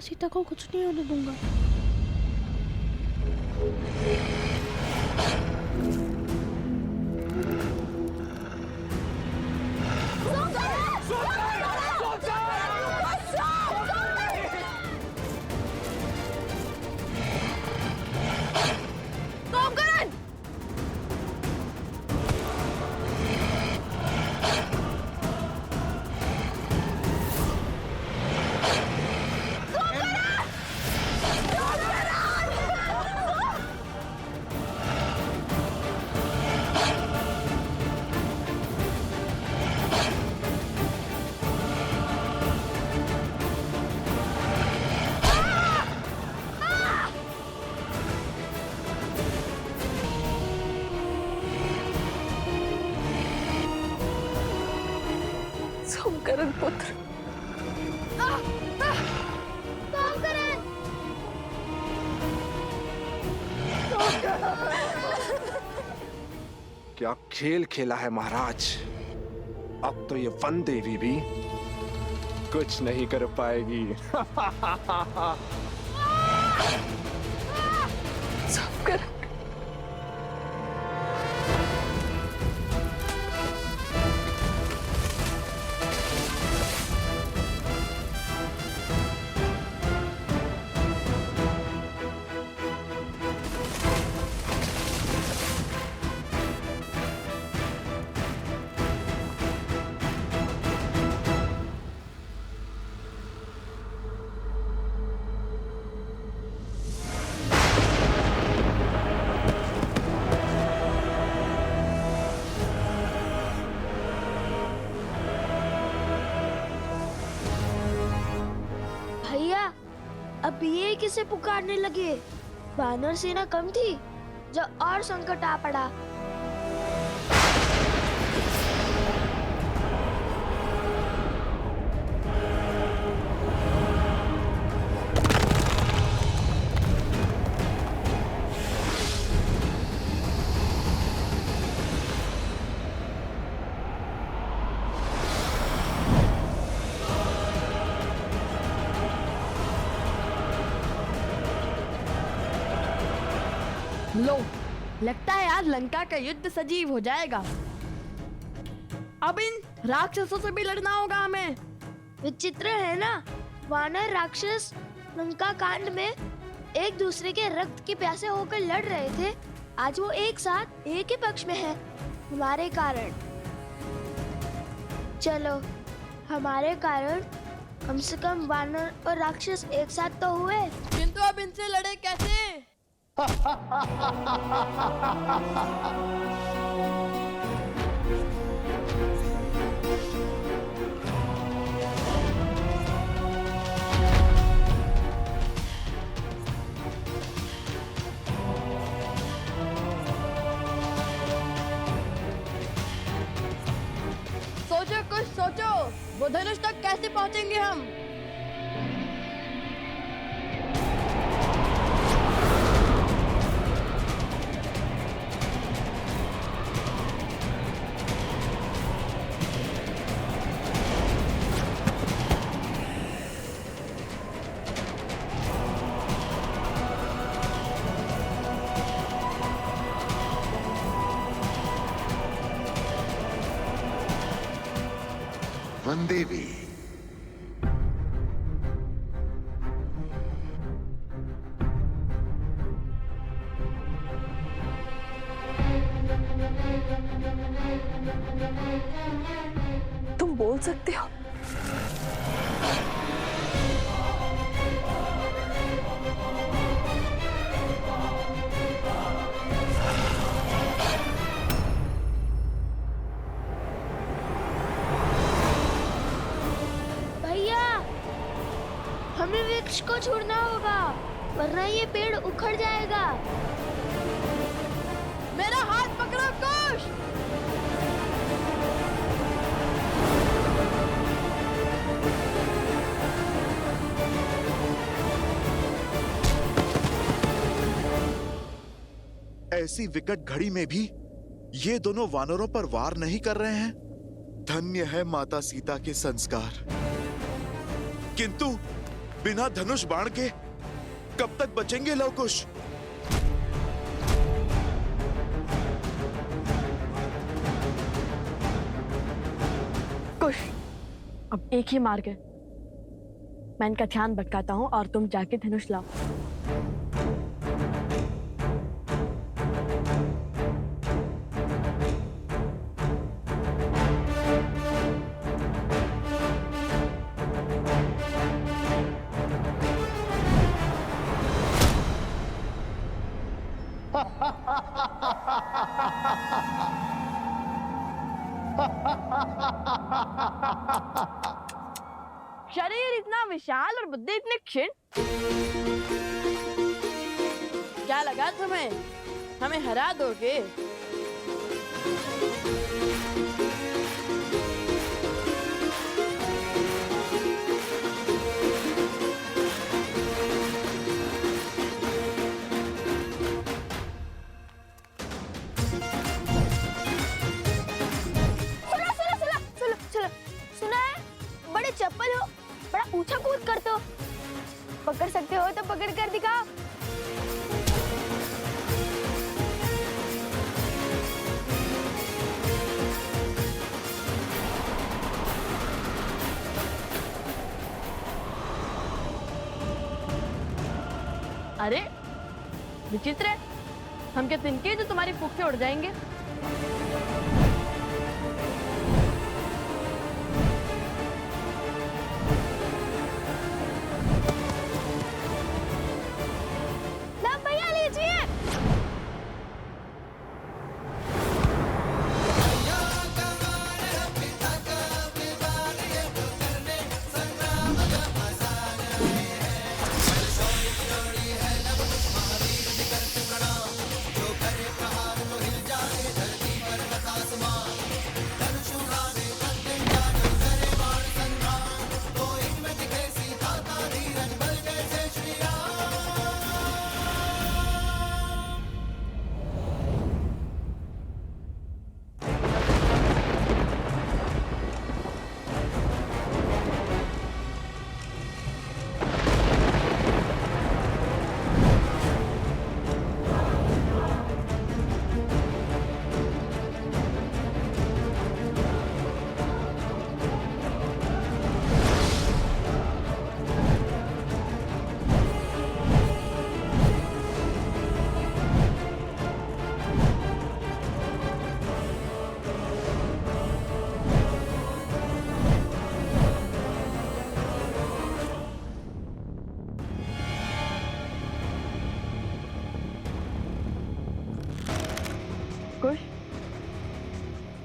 सीता को कुछ नहीं होने दूंगा। सोमकरण पुत्र, क्या खेल खेला है महाराज। अब तो ये वन देवी भी कुछ नहीं कर पाएगी। सोमकरण, भैया, अब ये किसे पुकारने लगे? वानर सेना कम थी, जो और संकट आ पड़ा। लो, लगता है आज लंका का युद्ध सजीव हो जाएगा। अब इन राक्षसों से भी लड़ना होगा हमें। विचित्र है ना, वानर राक्षस लंका कांड में एक दूसरे के रक्त के प्यासे होकर लड़ रहे थे। आज वो एक साथ एक ही पक्ष में है, हमारे कारण। चलो, हमारे कारण कम से कम वानर और राक्षस एक साथ तो हुए। किंतु अब इनसे लड़े कैसे? सोचो, कुछ सोचो। वो धनुष तक कैसे पहुंचेंगे हम? वन देवी, तुम बोल सकते हो? भैया, हमें वृक्ष को छोड़ना होगा, वरना ये पेड़ उखड़ जाएगा। मेरा हाथ पकड़ो कुश। ऐसी विकट घड़ी में भी ये दोनों वानरों पर वार नहीं कर रहे हैं। धन्य है माता सीता के संस्कार। किंतु बिना धनुष बाण के कब तक बचेंगे लवकुश? कुश, अब एक ही मार्ग है। मैं इनका ध्यान भटकाता हूँ और तुम जाके धनुष लाओ। शरीर इतना विशाल और बुद्धि इतनी क्षीण। क्या लगा तुम्हें हमें हरा दोगे? सुना है? बड़े चप्पल हो, बड़ा ऊंचा कूद करते हो। पकड़ सकते हो तो पकड़ कर दिखाओ। अरे विचित्र है, हम क्या तिनके जो तुम्हारी फूंक से उड़ जाएंगे? ना भैया लीजिए।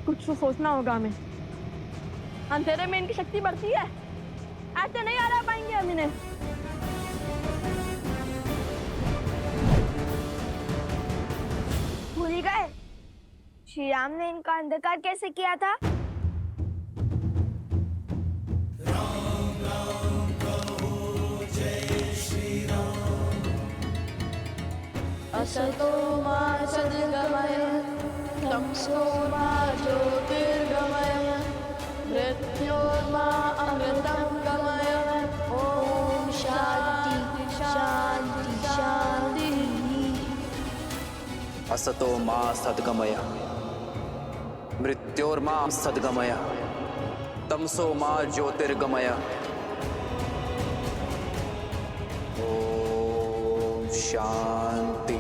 कुछ तो सोचना होगा हमें। अंधेरे में इनकी शक्ति बढ़ती है, ऐसे नहीं हरा पाएंगे हम इन्हें। भूल ही गए श्री राम ने इनका अंधकार कैसे किया था? असतो मा सद्गमय तमसो मा ज्योतिर्गमय मृत्योर्मा अमृतं गमय। ओम शांति शांति शांति। असतो मा सद्गमय मृत्योर्मा सद्गमय तमसो मा ज्योतिर्गमय। ओम शांति।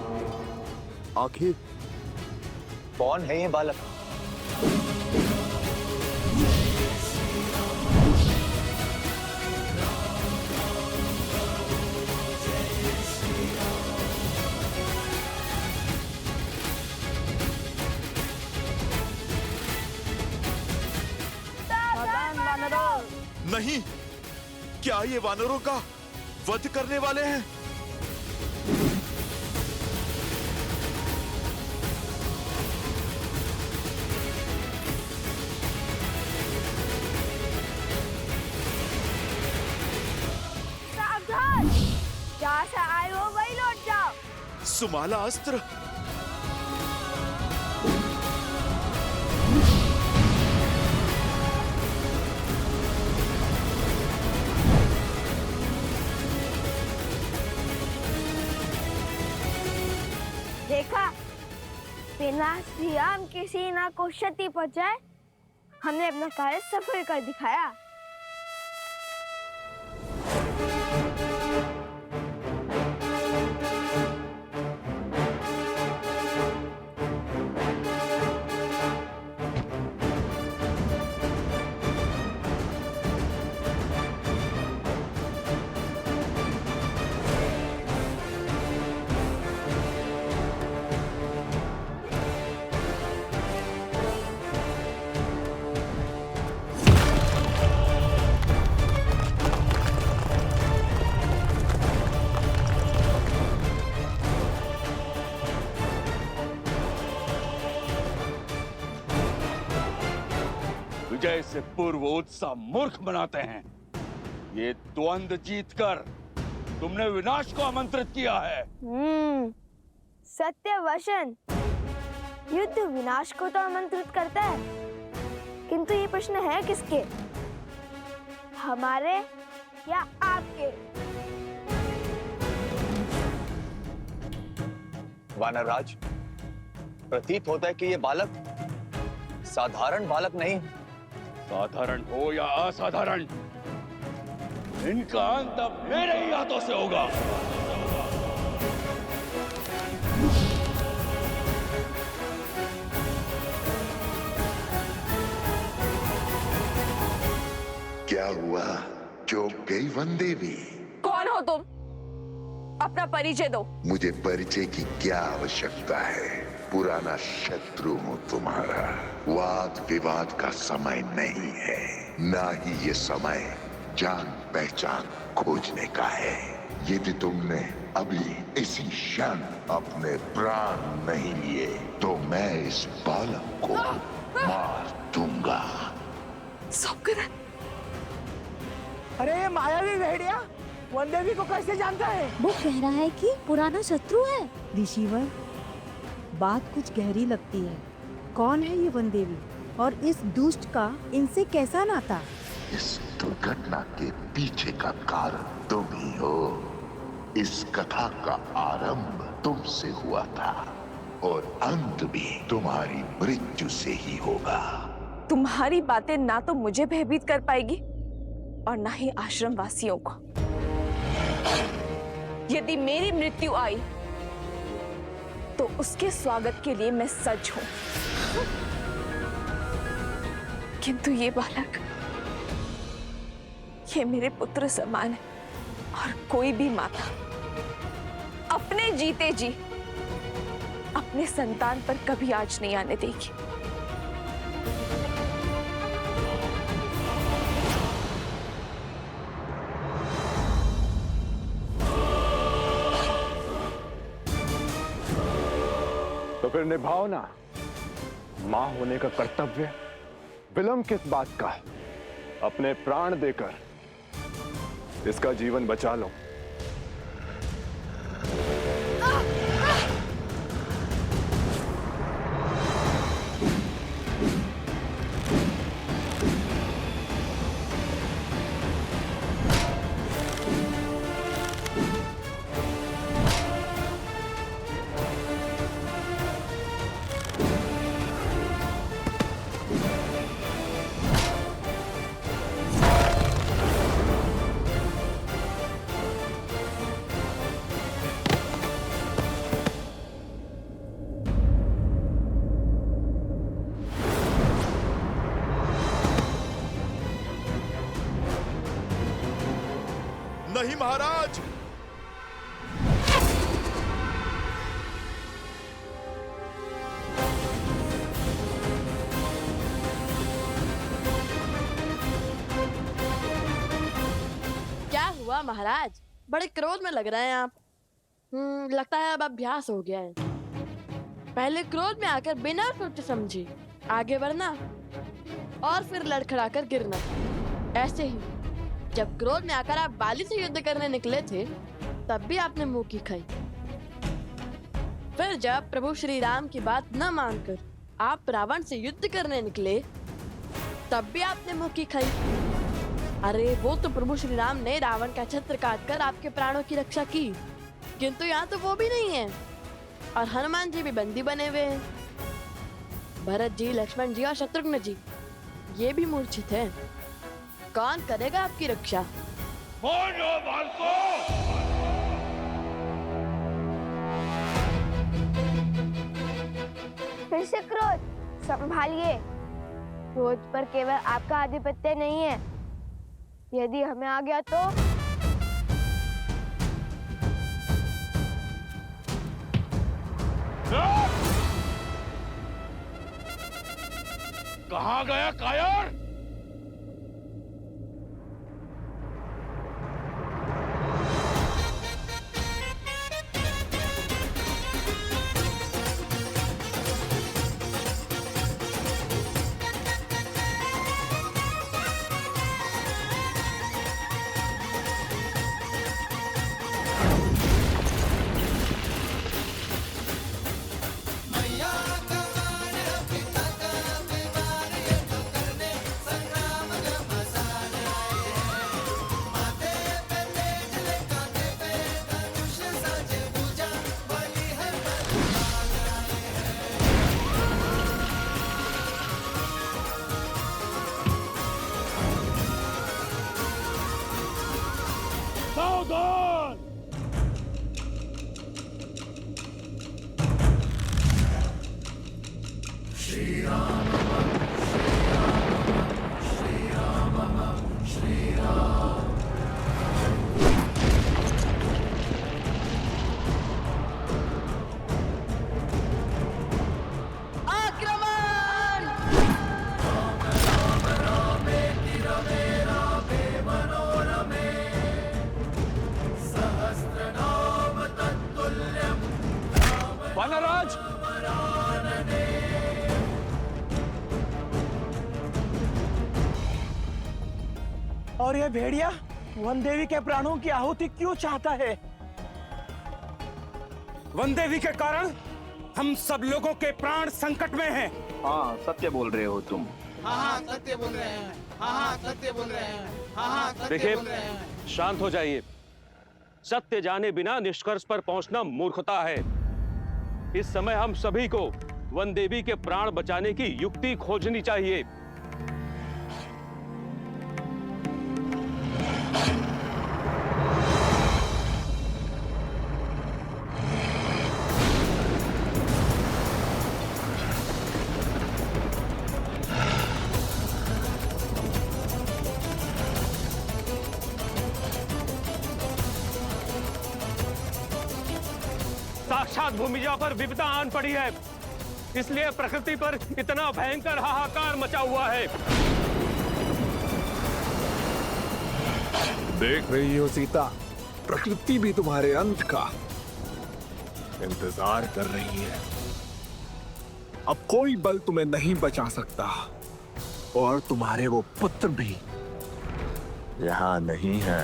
आखिर कौन है ये बालक? नहीं, क्या ये वानरों का वध करने वाले हैं? सावधान, जहाँ से आए हो वही लौट जाओ। सुमाला अस्त्र। ना श्री राम की सेना को क्षति पहुंचाए, हमने अपना कार्य सफल कर दिखाया। विजय से पूर्व उत्साह मूर्ख बनाते हैं। ये द्वंद्व जीतकर तुमने विनाश को आमंत्रित किया है। सत्य वचन। युद्ध विनाश को तो आमंत्रित करता है, किंतु ये प्रश्न है किसके, हमारे या आपके? वानरराज, प्रतीत होता है कि ये बालक साधारण बालक नहीं। साधारण हो या असाधारण, इनका अंत अब मेरे ही हाथों से होगा। क्या हुआ? चौंक गई वनदेवी? कौन हो तुम? अपना परिचय दो। मुझे परिचय की क्या आवश्यकता है? पुराना शत्रु हूँ तुम्हारा। वाद विवाद का समय नहीं है, ना ही ये समय जान पहचान खोजने का है। यदि तुमने अभी इसी क्षण अपने प्राण नहीं लिए तो मैं इस बालक को मार दूंगा। सौकरन, अरे मायावी भेड़िया वनदेवी को कैसे जानता है? वो कह रहा है कि पुराना शत्रु है। ऋषिवर, बात कुछ गहरी लगती है। कौन है ये वनदेवी और इस दुष्ट का इनसे कैसा नाता? इस दुर्घटना के पीछे का कारण तुम ही हो। इस कथा का आरंभ तुमसे हुआ था और अंत भी तुम्हारी मृत्यु से ही होगा। तुम्हारी बातें ना तो मुझे भयभीत कर पाएगी और ना ही आश्रम वासियों को। यदि मेरी मृत्यु आई तो उसके स्वागत के लिए मैं सज्ज हूं, किंतु ये बालक, ये मेरे पुत्र समान है और कोई भी माता अपने जीते जी अपने संतान पर कभी आँच नहीं आने देगी। तो फिर निभाओ ना मां होने का कर्तव्य। विलंब किस बात का? अपने प्राण देकर इसका जीवन बचा लो। नहीं महाराज। क्या हुआ महाराज? बड़े क्रोध में लग रहे हैं आप। लगता है अब अभ्यास हो गया है। पहले क्रोध में आकर बिना सोचे समझे आगे बढ़ना और फिर लड़खड़ाकर गिरना। ऐसे ही जब क्रोध में आकर आप बाली से युद्ध करने निकले थे तब भी आपने मुंह की खाई। फिर जब प्रभु श्री राम की बात न मानकर आप रावण से युद्ध करने निकले तब भी आपने मुंह की खाई। अरे वो तो प्रभु श्री राम ने रावण का छत्र काटकर आपके प्राणों की रक्षा की, किंतु यहाँ तो वो भी नहीं है और हनुमान जी भी बंदी बने हुए हैं। भरत जी, लक्ष्मण जी और शत्रुघ्न जी ये भी मूर्छित हैं। कौन करेगा आपकी रक्षा? मारो बालको! फिर से क्रोध, संभालिए। क्रोध पर केवल आपका आधिपत्य नहीं है, यदि हमें आ गया तो कहाँ गया कायर? सावधान! आक्रमण! वानराज! और ये भेड़िया वन देवी के प्राणों की आहुति क्यों चाहता है? वन देवी के कारण हम सब लोगों के प्राण संकट में हैं। हाँ, सत्य बोल रहे हो तुम। हाँ सत्य बोल रहे हैं। हाँ सत्य बोल रहे हैं। हाँ देखिए, शांत हो जाइए। सत्य जाने बिना निष्कर्ष पर पहुंचना मूर्खता है। इस समय हम सभी को वन देवी के प्राण बचाने की युक्ति खोजनी चाहिए। साक्षात भूमिजा पर विपदा आन पड़ी है, इसलिए प्रकृति पर इतना भयंकर हाहाकार मचा हुआ है। देख रही हो सीता, प्रकृति भी तुम्हारे अंत का इंतजार कर रही है। अब कोई बल तुम्हें नहीं बचा सकता, और तुम्हारे वो पुत्र भी यहाँ नहीं है।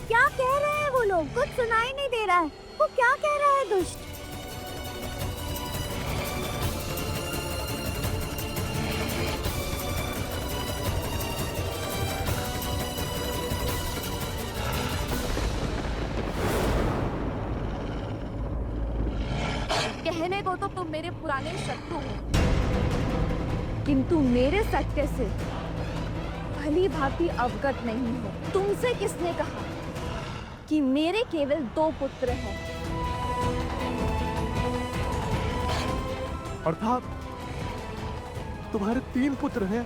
क्या कह रहे हैं वो लोग? कुछ सुनाई नहीं दे रहा है। वो क्या कह रहा है दुष्ट? कहने को तो तुम मेरे पुराने शत्रु हो, किंतु मेरे सत्य से भली भांति अवगत नहीं हो। तुमसे किसने कहा कि मेरे केवल 2 पुत्र हैं? अर्थात तुम्हारे 3 पुत्र हैं।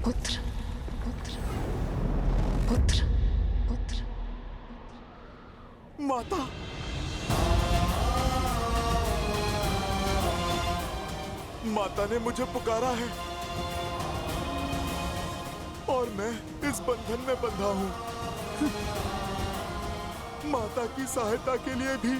पुत्र पुत्र पुत्र पुत्र। माता, माता ने मुझे पुकारा है और मैं इस बंधन में बंधा हूँ। माता की सहायता के लिए भी